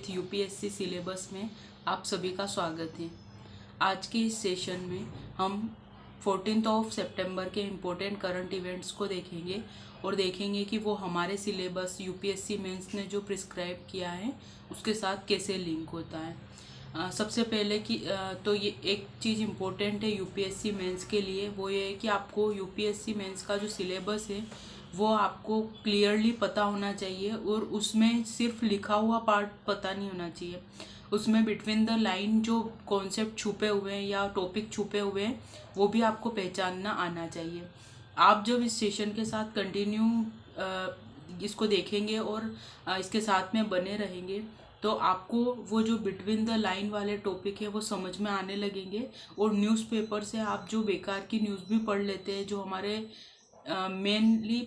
With UPSC syllabus में आप सभी का स्वागत है। आज के इस सेशन में हम 14 सितंबर के इम्पोर्टेंट करंट इवेंट्स को देखेंगे और देखेंगे कि वो हमारे सिलेबस यूपीएससी मेंस ने जो प्रिस्क्राइब किया है उसके साथ कैसे लिंक होता है। सबसे पहले कि तो ये एक चीज़ इम्पोर्टेंट है यूपीएससी मेंस के लिए, वो ये है कि आपको यूपीएससी मेंस का जो सिलेबस है वो आपको क्लियरली पता होना चाहिए और उसमें सिर्फ लिखा हुआ पार्ट पता नहीं होना चाहिए। उसमें बिटवीन द लाइन जो कॉन्सेप्ट छुपे हुए हैं या टॉपिक छुपे हुए हैं वो भी आपको पहचानना आना चाहिए। आप जब इस सेशन के साथ कंटिन्यू इसको देखेंगे और इसके साथ में बने रहेंगे तो आपको वो जो बिटवीन द लाइन वाले टॉपिक है वो समझ में आने लगेंगे। और न्यूज़पेपर से आप जो बेकार की न्यूज़ भी पढ़ लेते हैं जो हमारे मेनली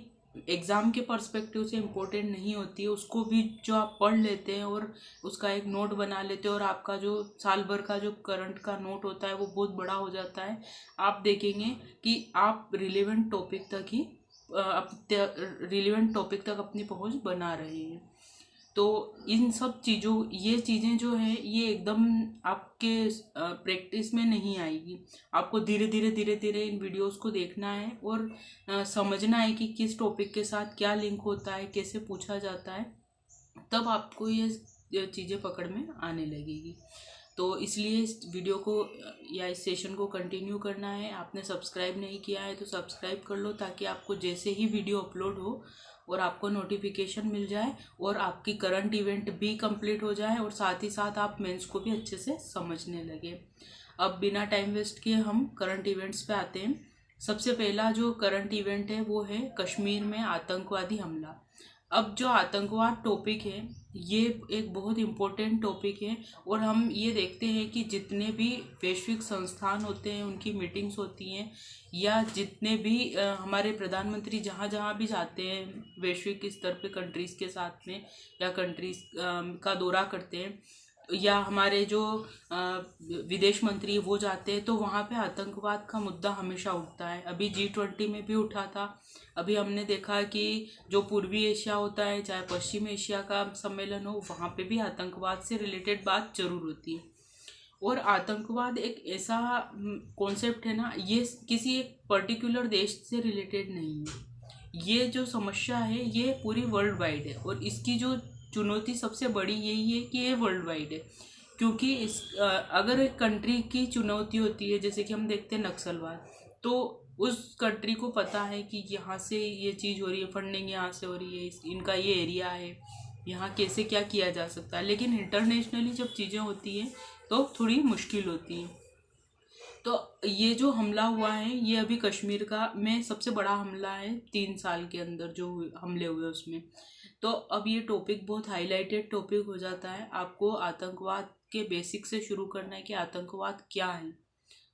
एग्ज़ाम के पर्सपेक्टिव से इम्पोर्टेंट नहीं होती है, उसको भी जो आप पढ़ लेते हैं और उसका एक नोट बना लेते हैं और आपका जो साल भर का जो करंट का नोट होता है वो बहुत बड़ा हो जाता है। आप देखेंगे कि आप रिलेवेंट टॉपिक तक ही रिलेवेंट टॉपिक तक अपनी पहुंच बना रहे हैं। तो इन सब चीज़ों ये चीज़ें जो है ये एकदम आपके प्रैक्टिस में नहीं आएगी। आपको धीरे धीरे इन वीडियोस को देखना है और समझना है कि किस टॉपिक के साथ क्या लिंक होता है, कैसे पूछा जाता है, तब आपको ये चीज़ें पकड़ में आने लगेगी। तो इसलिए इस वीडियो को या इस सेशन को कंटिन्यू करना है। आपने सब्सक्राइब नहीं किया है तो सब्सक्राइब कर लो ताकि आपको जैसे ही वीडियो अपलोड हो और आपको नोटिफिकेशन मिल जाए और आपकी करंट इवेंट भी कंप्लीट हो जाए और साथ ही साथ आप मेंस को भी अच्छे से समझने लगे। अब बिना टाइम वेस्ट किए हम करंट इवेंट्स पे आते हैं। सबसे पहला जो करंट इवेंट है वो है कश्मीर में आतंकवादी हमला। अब जो आतंकवाद टॉपिक है ये एक बहुत इम्पोर्टेंट टॉपिक है और हम ये देखते हैं कि जितने भी वैश्विक संस्थान होते हैं उनकी मीटिंग्स होती हैं या जितने भी हमारे प्रधानमंत्री जहाँ जहाँ भी जाते हैं वैश्विक स्तर पे कंट्रीज़ के साथ में या कंट्रीज़ का दौरा करते हैं या हमारे जो विदेश मंत्री वो जाते हैं तो वहाँ पे आतंकवाद का मुद्दा हमेशा उठता है। अभी G20 में भी उठा था। अभी हमने देखा कि जो पूर्वी एशिया होता है चाहे पश्चिम एशिया का सम्मेलन हो वहाँ पे भी आतंकवाद से रिलेटेड बात जरूर होती है। और आतंकवाद एक ऐसा कॉन्सेप्ट है ना, ये किसी एक पर्टिकुलर देश से रिलेटेड नहीं है। ये जो समस्या है ये पूरी वर्ल्ड वाइड है और इसकी जो चुनौती सबसे बड़ी यही है कि ये वर्ल्ड वाइड है। क्योंकि अगर एक कंट्री की चुनौती होती है जैसे कि हम देखते हैं नक्सलवाद, तो उस कंट्री को पता है कि यहाँ से ये चीज़ हो रही है, फंडिंग यहाँ से हो रही है, इनका ये एरिया है, यहाँ कैसे क्या किया जा सकता है। लेकिन इंटरनेशनली जब चीज़ें होती हैं तो थोड़ी मुश्किल होती है। तो ये जो हमला हुआ है ये अभी कश्मीर का में सबसे बड़ा हमला है 3 साल के अंदर जो हमले हुए उसमें। तो अब ये टॉपिक बहुत हाईलाइटेड टॉपिक हो जाता है। आपको आतंकवाद के बेसिक से शुरू करना है कि आतंकवाद क्या है।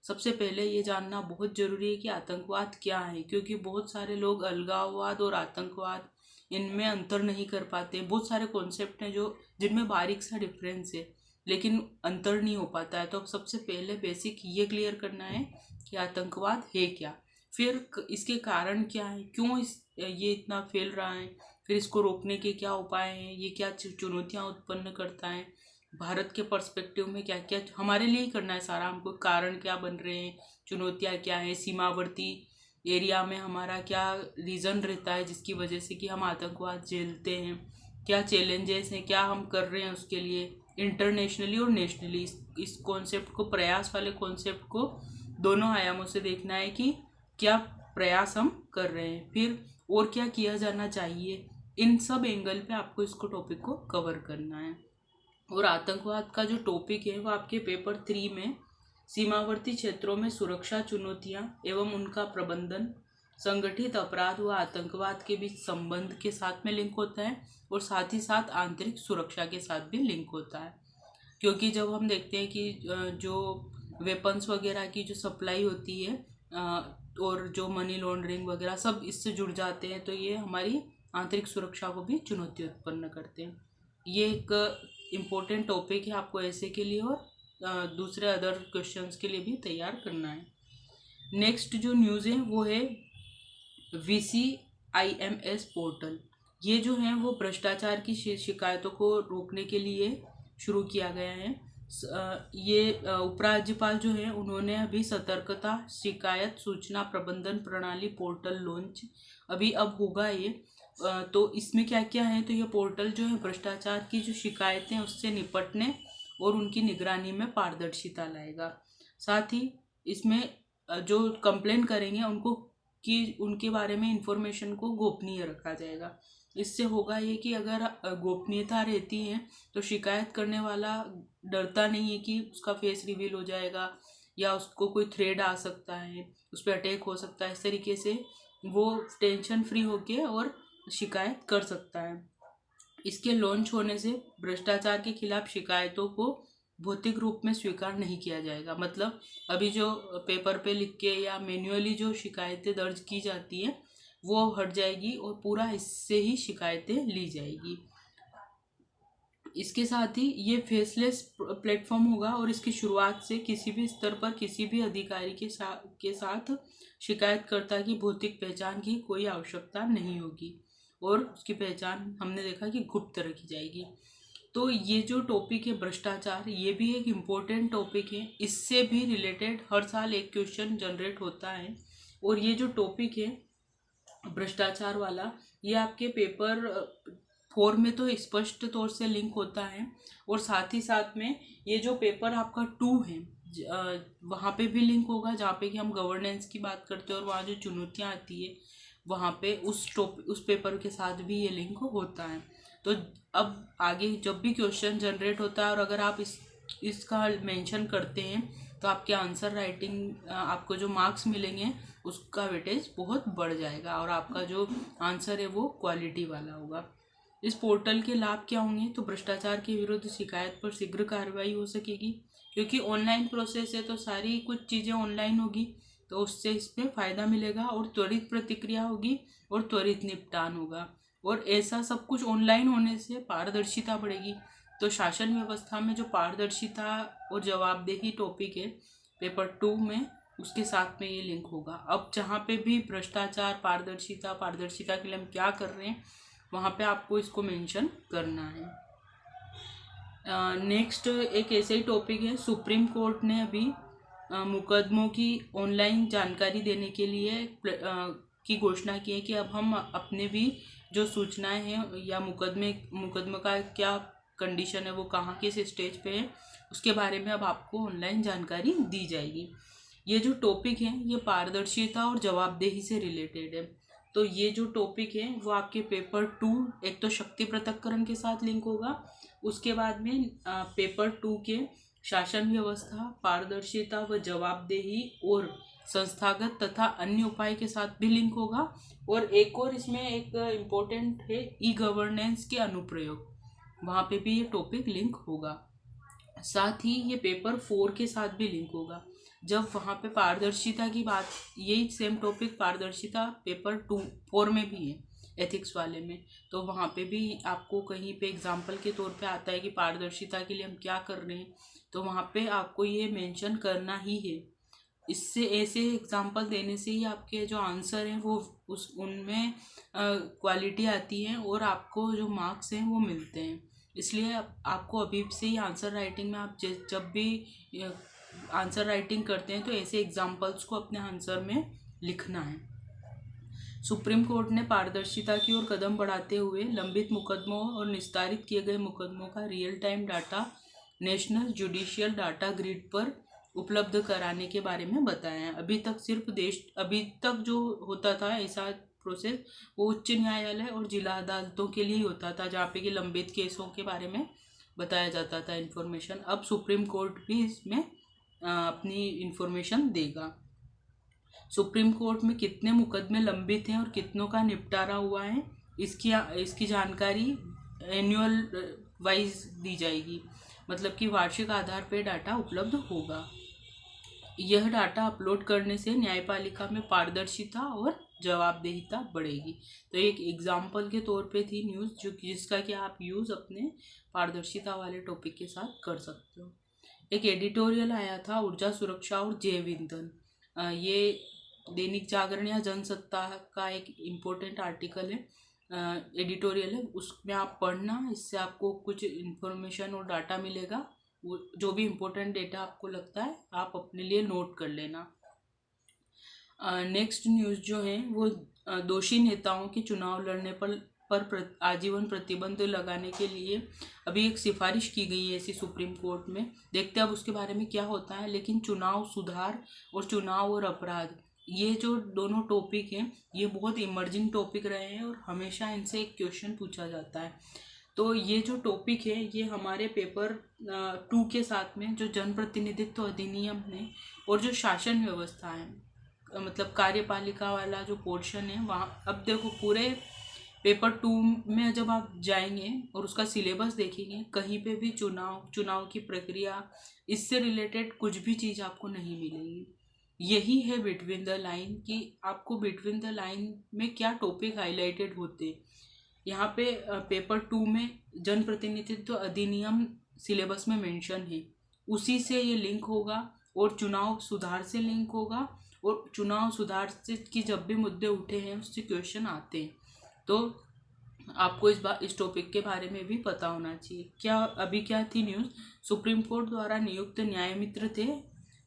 सबसे पहले ये जानना बहुत ज़रूरी है कि आतंकवाद क्या है, क्योंकि बहुत सारे लोग अलगाववाद और आतंकवाद इनमें अंतर नहीं कर पाते। बहुत सारे कॉन्सेप्ट हैं जो जिनमें बारीक सा डिफरेंस है लेकिन अंतर नहीं हो पाता है। तो सबसे पहले बेसिक ये क्लियर करना है कि आतंकवाद है क्या, फिर इसके कारण क्या है, क्यों ये इतना फैल रहा है, फिर इसको रोकने के क्या उपाय हैं, ये क्या चुनौतियाँ उत्पन्न करता है, भारत के पर्सपेक्टिव में क्या क्या हमारे लिए ही करना है सारा, हमको कारण क्या बन रहे हैं, चुनौतियाँ क्या हैं, सीमावर्ती एरिया में हमारा क्या रीज़न रहता है जिसकी वजह से कि हम आतंकवाद झेलते हैं, क्या चैलेंजेस हैं, क्या हम कर रहे हैं उसके लिए इंटरनेशनली और नेशनली। इस कॉन्सेप्ट को, प्रयास वाले कॉन्सेप्ट को दोनों आयामों से देखना है कि क्या प्रयास हम कर रहे हैं, फिर और क्या किया जाना चाहिए। इन सब एंगल पे आपको इसको टॉपिक को कवर करना है। और आतंकवाद का जो टॉपिक है वो आपके पेपर 3 में सीमावर्ती क्षेत्रों में सुरक्षा चुनौतियां एवं उनका प्रबंधन, संगठित अपराध व आतंकवाद के बीच संबंध के साथ में लिंक होता है और साथ ही साथ आंतरिक सुरक्षा के साथ भी लिंक होता है। क्योंकि जब हम देखते हैं कि जो वेपन्स वगैरह की जो सप्लाई होती है और जो मनी लॉन्ड्रिंग वगैरह सब इससे जुड़ जाते हैं तो ये हमारी आंतरिक सुरक्षा को भी चुनौती उत्पन्न करते हैं। ये एक इम्पोर्टेंट टॉपिक है, आपको ऐसे के लिए और दूसरे अदर क्वेश्चंस के लिए भी तैयार करना है। नेक्स्ट जो न्यूज़ है वो है VCIMS पोर्टल। ये जो है वो भ्रष्टाचार की शिकायतों को रोकने के लिए शुरू किया गया है। ये उपराज्यपाल जो है उन्होंने अभी सतर्कता शिकायत सूचना प्रबंधन प्रणाली पोर्टल लॉन्च अभी अब होगा ये। तो इसमें क्या क्या है, तो ये पोर्टल जो है भ्रष्टाचार की जो शिकायतें उससे निपटने और उनकी निगरानी में पारदर्शिता लाएगा। साथ ही इसमें जो कंप्लेन करेंगे उनको कि उनके बारे में इंफॉर्मेशन को गोपनीय रखा जाएगा। इससे होगा ये कि अगर गोपनीयता रहती है तो शिकायत करने वाला डरता नहीं है कि उसका फेस रिवील हो जाएगा या उसको कोई थ्रेड आ सकता है, उस पर अटैक हो सकता है। इस तरीके से वो टेंशन फ्री होके और शिकायत कर सकता है। इसके लॉन्च होने से भ्रष्टाचार के खिलाफ शिकायतों को भौतिक रूप में स्वीकार नहीं किया जाएगा। मतलब अभी जो पेपर पे लिख के या मैन्युअली जो शिकायतें दर्ज की जाती है वो हट जाएगी और पूरा इससे ही शिकायतें ली जाएगी। इसके साथ ही ये फेसलेस प्लेटफॉर्म होगा और इसकी शुरुआत से किसी भी स्तर पर किसी भी अधिकारी के साथ शिकायतकर्ता की भौतिक पहचान की कोई आवश्यकता नहीं होगी और उसकी पहचान हमने देखा कि गुप्त रखी जाएगी। तो ये जो टॉपिक है भ्रष्टाचार, ये भी एक इम्पोर्टेंट टॉपिक है। इससे भी रिलेटेड हर साल एक क्वेश्चन जनरेट होता है और ये जो टॉपिक है भ्रष्टाचार वाला, ये आपके पेपर 4 में तो स्पष्ट तौर से लिंक होता है और साथ ही साथ में ये जो पेपर आपका 2 है वहाँ पे भी लिंक होगा, जहाँ पे कि हम गवर्नेंस की बात करते हैं और वहाँ जो चुनौतियाँ आती है वहाँ पे उस पेपर के साथ भी ये लिंक होता है। तो अब आगे जब भी क्वेश्चन जनरेट होता है और अगर आप इसका मेंशन करते हैं तो आपके आंसर राइटिंग आपको जो मार्क्स मिलेंगे उसका वेटेज बहुत बढ़ जाएगा और आपका जो आंसर है वो क्वालिटी वाला होगा। इस पोर्टल के लाभ क्या होंगे, तो भ्रष्टाचार के विरुद्ध शिकायत पर शीघ्र कार्रवाई हो सकेगी क्योंकि ऑनलाइन प्रोसेस है तो सारी कुछ चीज़ें ऑनलाइन होगी, तो उससे इसमें फ़ायदा मिलेगा और त्वरित प्रतिक्रिया होगी और त्वरित निपटान होगा। और ऐसा सब कुछ ऑनलाइन होने से पारदर्शिता बढ़ेगी। तो शासन व्यवस्था में जो पारदर्शिता और जवाबदेही टॉपिक है पेपर 2 में, उसके साथ में ये लिंक होगा। अब जहाँ पे भी भ्रष्टाचार पारदर्शिता के लिए हम क्या कर रहे हैं वहाँ पे आपको इसको मेंशन करना है। नेक्स्ट एक ऐसे ही टॉपिक है, सुप्रीम कोर्ट ने अभी मुकदमों की ऑनलाइन जानकारी देने के लिए की घोषणा की है कि अब हम अपने भी जो सूचनाएं हैं या मुकदमे का क्या कंडीशन है, वो कहाँ किस स्टेज पे है, उसके बारे में अब आपको ऑनलाइन जानकारी दी जाएगी। ये जो टॉपिक है ये पारदर्शिता और जवाबदेही से रिलेटेड है। तो ये जो टॉपिक है वो आपके पेपर 2 एक तो शक्ति पृथक्करण के साथ लिंक होगा, उसके बाद में पेपर 2 के शासन व्यवस्था पारदर्शिता व जवाबदेही और संस्थागत तथा अन्य उपाय के साथ भी लिंक होगा। और एक और इसमें एक इम्पोर्टेंट है ई गवर्नेंस के अनुप्रयोग, वहाँ पे भी ये टॉपिक लिंक होगा। साथ ही ये पेपर 4 के साथ भी लिंक होगा, जब वहाँ पे पारदर्शिता की बात, यही सेम टॉपिक पारदर्शिता पेपर 4 में भी है एथिक्स वाले में, तो वहाँ पे भी आपको कहीं पे एग्जाम्पल के तौर पे आता है कि पारदर्शिता के लिए हम क्या कर रहे हैं, तो वहाँ पे आपको ये मेंशन करना ही है। इससे ऐसे एग्जाम्पल देने से ही आपके जो आंसर हैं वो उनमें क्वालिटी आती है और आपको जो मार्क्स हैं वो मिलते हैं। इसलिए आपको अभी से ही आंसर राइटिंग में आप जब भी आंसर राइटिंग करते हैं तो ऐसे एग्जाम्पल्स को अपने आंसर में लिखना है। सुप्रीम कोर्ट ने पारदर्शिता की ओर कदम बढ़ाते हुए लंबित मुकदमों और निस्तारित किए गए मुकदमों का real time data national judicial data grid पर उपलब्ध कराने के बारे में बताया है। अभी तक जो होता था ऐसा प्रोसेस वो उच्च न्यायालय और जिला अदालतों के लिए ही होता था, जहाँ पे कि लंबित केसों के बारे में बताया जाता था इन्फॉर्मेशन। अब सुप्रीम कोर्ट भी इसमें अपनी इन्फॉर्मेशन देगा। सुप्रीम कोर्ट में कितने मुकदमे लंबित हैं और कितनों का निपटारा हुआ है, इसकी जानकारी एनुअल वाइज दी जाएगी, मतलब कि वार्षिक आधार पर डाटा उपलब्ध होगा। यह डाटा अपलोड करने से न्यायपालिका में पारदर्शिता और जवाबदेहिता बढ़ेगी। तो एक एग्जाम्पल के तौर पे थी न्यूज़ जिसका कि आप यूज़ अपने पारदर्शिता वाले टॉपिक के साथ कर सकते हो। एक एडिटोरियल आया था ऊर्जा सुरक्षा और जैव ईंधन, ये दैनिक जागरण या जनसत्ता का एक इम्पोर्टेंट आर्टिकल है। एडिटोरियल है, उसमें आप पढ़ना, इससे आपको कुछ इन्फॉर्मेशन और डाटा मिलेगा। वो जो भी इम्पोर्टेंट डेटा आपको लगता है आप अपने लिए नोट कर लेना। नेक्स्ट न्यूज़ जो है वो दोषी नेताओं के चुनाव लड़ने पर आजीवन प्रतिबंध लगाने के लिए अभी एक सिफारिश की गई है ऐसी सुप्रीम कोर्ट में। देखते हैं अब उसके बारे में क्या होता है। लेकिन चुनाव सुधार और चुनाव और अपराध, ये जो दोनों टॉपिक हैं ये बहुत इमर्जिंग टॉपिक रहे हैं और हमेशा इनसे एक क्वेश्चन पूछा जाता है। तो ये जो टॉपिक है ये हमारे पेपर 2 के साथ में जो जनप्रतिनिधित्व अधिनियम है और जो शासन व्यवस्था है, मतलब कार्यपालिका वाला जो पोर्शन है वहाँ, अब देखो पूरे पेपर 2 में जब आप जाएंगे और उसका सिलेबस देखेंगे, कहीं पे भी चुनाव की प्रक्रिया इससे रिलेटेड कुछ भी चीज़ आपको नहीं मिलेगी। यही है बिटवीन द लाइन कि आपको बिटवीन द लाइन में क्या टॉपिक हाईलाइटेड होते। यहाँ पे पेपर 2 में जनप्रतिनिधित्व अधिनियम सिलेबस में मेंशन है, उसी से ये लिंक होगा और चुनाव सुधार से लिंक होगा। और चुनाव सुधार से की जब भी मुद्दे उठे हैं उससे क्वेश्चन आते हैं, तो आपको इस टॉपिक के बारे में भी पता होना चाहिए। क्या थी न्यूज़, सुप्रीम कोर्ट द्वारा नियुक्त न्यायमित्र थे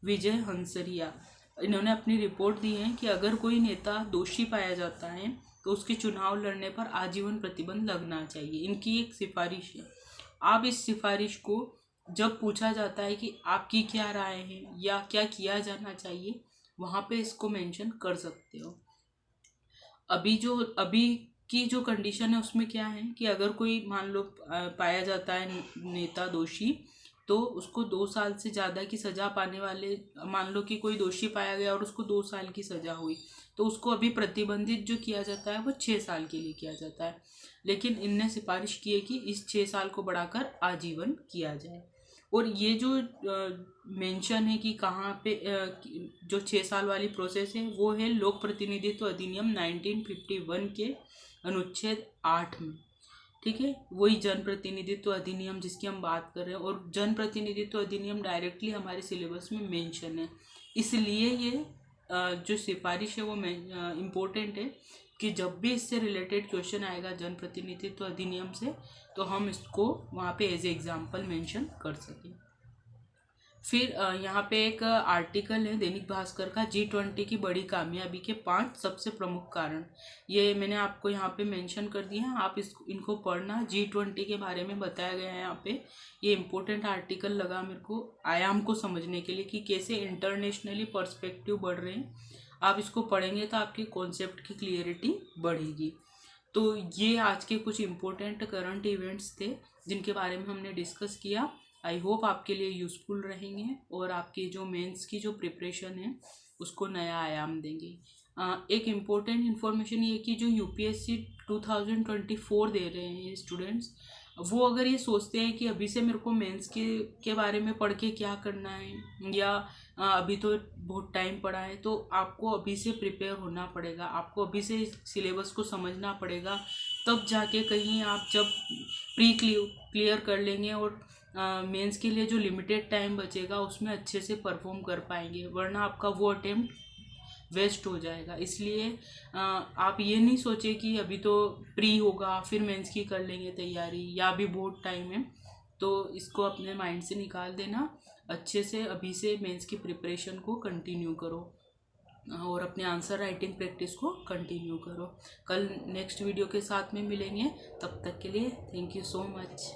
विजय हंसरिया। इन्होंने अपनी रिपोर्ट दी है कि अगर कोई नेता दोषी पाया जाता है तो उसके चुनाव लड़ने पर आजीवन प्रतिबंध लगना चाहिए। इनकी एक सिफारिश है। आप इस सिफारिश को जब पूछा जाता है कि आपकी क्या राय है या क्या किया जाना चाहिए, वहाँ पे इसको मेंशन कर सकते हो। अभी की जो कंडीशन है उसमें क्या है कि अगर कोई मान लो पाया जाता है नेता दोषी, तो उसको 2 साल से ज़्यादा की सज़ा पाने वाले, मान लो कि कोई दोषी पाया गया और उसको 2 साल की सज़ा हुई, तो उसको अभी प्रतिबंधित जो किया जाता है वो 6 साल के लिए किया जाता है। लेकिन इनने सिफारिश की है कि इस 6 साल को बढ़ाकर आजीवन किया जाए। और ये जो मेंशन है कि कहाँ पे जो 6 साल वाली प्रोसेस है वो है लोक प्रतिनिधित्व अधिनियम 1951 के अनुच्छेद 8 में। ठीक है, वही जनप्रतिनिधित्व अधिनियम जिसकी हम बात कर रहे हैं। और जनप्रतिनिधित्व अधिनियम डायरेक्टली हमारे सिलेबस में मेंशन है, इसलिए ये जो सिफारिश है वो इम्पोर्टेंट है कि जब भी इससे रिलेटेड क्वेश्चन आएगा जनप्रतिनिधित्व अधिनियम से, तो हम इसको वहाँ पे एज ए एग्जाम्पल मेंशन कर सकें। फिर यहाँ पे एक आर्टिकल है दैनिक भास्कर का, G20 की बड़ी कामयाबी के 5 सबसे प्रमुख कारण। ये मैंने आपको यहाँ पे मेंशन कर दिया है, आप इनको पढ़ना। G20 के बारे में बताया गया है यहाँ पे। ये इम्पोर्टेंट आर्टिकल लगा मेरे को आयाम को समझने के लिए कि कैसे इंटरनेशनली पर्सपेक्टिव बढ़ रहे हैं। आप इसको पढ़ेंगे तो आपके कॉन्सेप्ट की क्लियरिटी बढ़ेगी। तो ये आज के कुछ इम्पोर्टेंट करंट इवेंट्स थे जिनके बारे में हमने डिस्कस किया। आई होप आपके लिए यूज़फुल रहेंगे और आपकी जो मेंस की जो प्रिपरेशन है उसको नया आयाम देंगे। एक इम्पोर्टेंट इन्फॉर्मेशन ये कि जो UPSC 2024 दे रहे हैं स्टूडेंट्स, वो अगर ये सोचते हैं कि अभी से मेरे को मेंस के बारे में पढ़ के क्या करना है या अभी तो बहुत टाइम पड़ा है, तो आपको अभी से प्रिपेयर होना पड़ेगा। आपको अभी से सिलेबस को समझना पड़ेगा, तब जाके कहीं आप जब प्री क्लियर कर लेंगे और मेंस के लिए जो लिमिटेड टाइम बचेगा उसमें अच्छे से परफॉर्म कर पाएंगे, वरना आपका वो अटेम्प्ट वेस्ट हो जाएगा। इसलिए आप ये नहीं सोचे कि अभी तो प्री होगा फिर मेंस की कर लेंगे तैयारी या अभी बहुत टाइम है, तो इसको अपने माइंड से निकाल देना। अच्छे से अभी से मेंस की प्रिपरेशन को कंटिन्यू करो और अपने आंसर राइटिंग प्रैक्टिस को कंटिन्यू करो। कल नेक्स्ट वीडियो के साथ में मिलेंगे, तब तक के लिए थैंक यू सो मच।